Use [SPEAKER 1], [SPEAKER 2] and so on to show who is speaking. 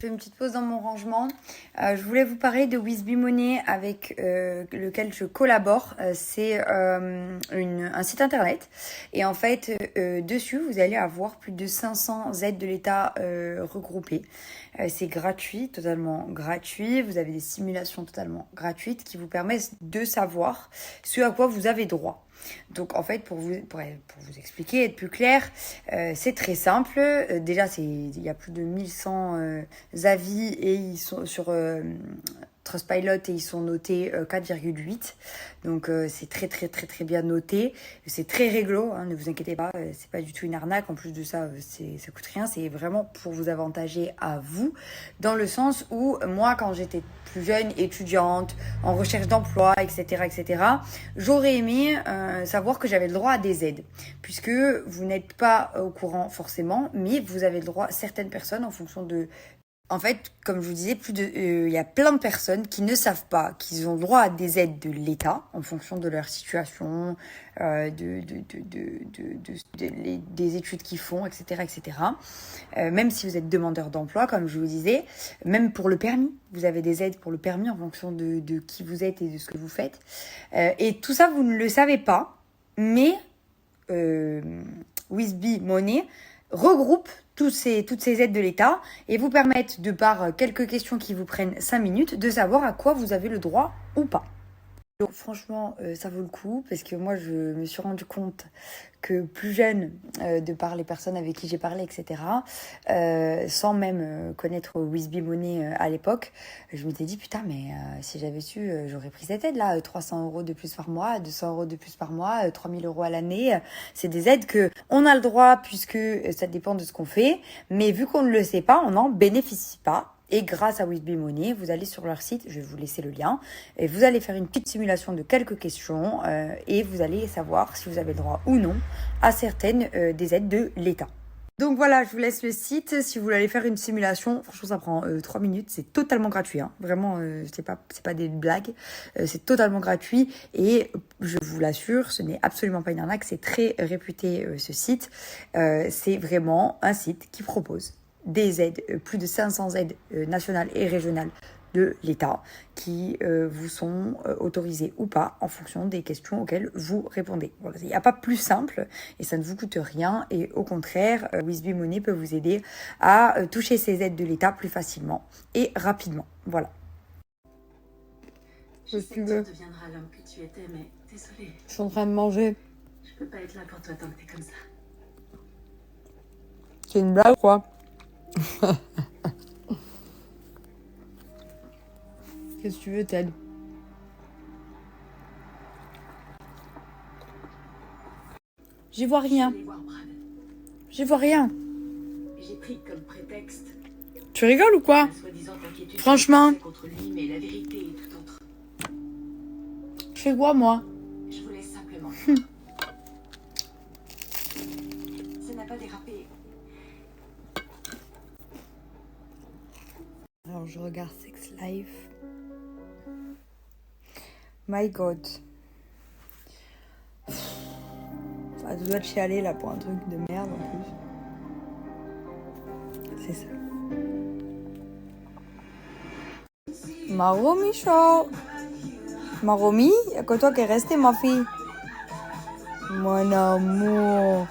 [SPEAKER 1] Je fais une petite pause dans mon rangement. Je voulais vous parler de Wizby Money avec lequel je collabore. C'est un site internet. Et en fait, dessus, vous allez avoir plus de 500 aides de l'État regroupées. C'est gratuit, totalement gratuit. Vous avez des simulations totalement gratuites qui vous permettent de savoir ce à quoi vous avez droit. Donc en fait, pour vous expliquer, être plus clair, c'est très simple. Déjà, il y a plus de 1100 avis et ils sont sur Trustpilot et ils sont notés 4,8. Donc c'est très bien noté. C'est très réglo, hein, ne vous inquiétez pas, c'est pas du tout une arnaque. En plus de ça, ça coûte rien. C'est vraiment pour vous avantager à vous, dans le sens où moi, quand j'étais plus jeune, étudiante, en recherche d'emploi, etc., j'aurais aimé savoir que j'avais le droit à des aides, puisque vous n'êtes pas au courant forcément, mais vous avez le droit, certaines personnes, en fonction de... En fait, comme je vous disais, il y a plein de personnes qui ne savent pas qu'ils ont le droit à des aides de l'État en fonction de leur situation, des études qu'ils font, etc. Même si vous êtes demandeur d'emploi, comme je vous disais, même pour le permis, vous avez des aides pour le permis en fonction de qui vous êtes et de ce que vous faites. Et tout ça, vous ne le savez pas, mais Wizby Money regroupe toutes ces aides de l'État et vous permettent, de par quelques questions qui vous prennent 5 minutes, de savoir à quoi vous avez le droit ou pas. Donc franchement, ça vaut le coup parce que moi, je me suis rendu compte que plus jeune, de par les personnes avec qui j'ai parlé, etc., sans même connaître Wizby Money à l'époque, je m'étais dit, putain, mais si j'avais su, j'aurais pris cette aide-là, 300 € de plus par mois, 200 € de plus par mois, 3000 € à l'année. C'est des aides que on a le droit puisque ça dépend de ce qu'on fait, mais vu qu'on ne le sait pas, on n'en bénéficie pas. Et grâce à Wizby Money, vous allez sur leur site, je vais vous laisser le lien, et vous allez faire une petite simulation de quelques questions et vous allez savoir si vous avez le droit ou non à certaines des aides de l'État. Donc voilà, je vous laisse le site. Si vous voulez aller faire une simulation, franchement, ça prend 3 minutes. C'est totalement gratuit. Hein. Vraiment, c'est pas des blagues. C'est totalement gratuit. Et je vous l'assure, ce n'est absolument pas une arnaque. C'est très réputé, ce site. C'est vraiment un site qui propose des aides, plus de 500 aides nationales et régionales de l'État qui vous sont autorisées ou pas en fonction des questions auxquelles vous répondez. Voilà, il n'y a pas plus simple et ça ne vous coûte rien et au contraire, Wizby Money peut vous aider à toucher ces aides de l'État plus facilement et rapidement. Voilà.
[SPEAKER 2] Je sais que tu deviendras l'homme que tu étais, mais désolée.
[SPEAKER 1] Je suis en train de manger.
[SPEAKER 2] Je peux pas être là pour toi tant que t'es comme ça.
[SPEAKER 1] C'est une blague, quoi. Qu'est-ce que tu veux, Ted? J'y vois rien. J'y vois rien.
[SPEAKER 2] J'ai pris comme prétexte.
[SPEAKER 1] Tu rigoles ou quoi? Franchement.
[SPEAKER 2] Contre lui, mais la vérité est tout autre.
[SPEAKER 1] Je fais quoi, moi?
[SPEAKER 2] Je voulais simplement. Ça n'a pas dérapé.
[SPEAKER 1] Alors, je regarde Sex Life. My God. Ça doit chialer là pour un truc de merde en plus. C'est ça. Maro Michaud. Maromi, y'a que toi qui est resté, ma fille. Mon amour.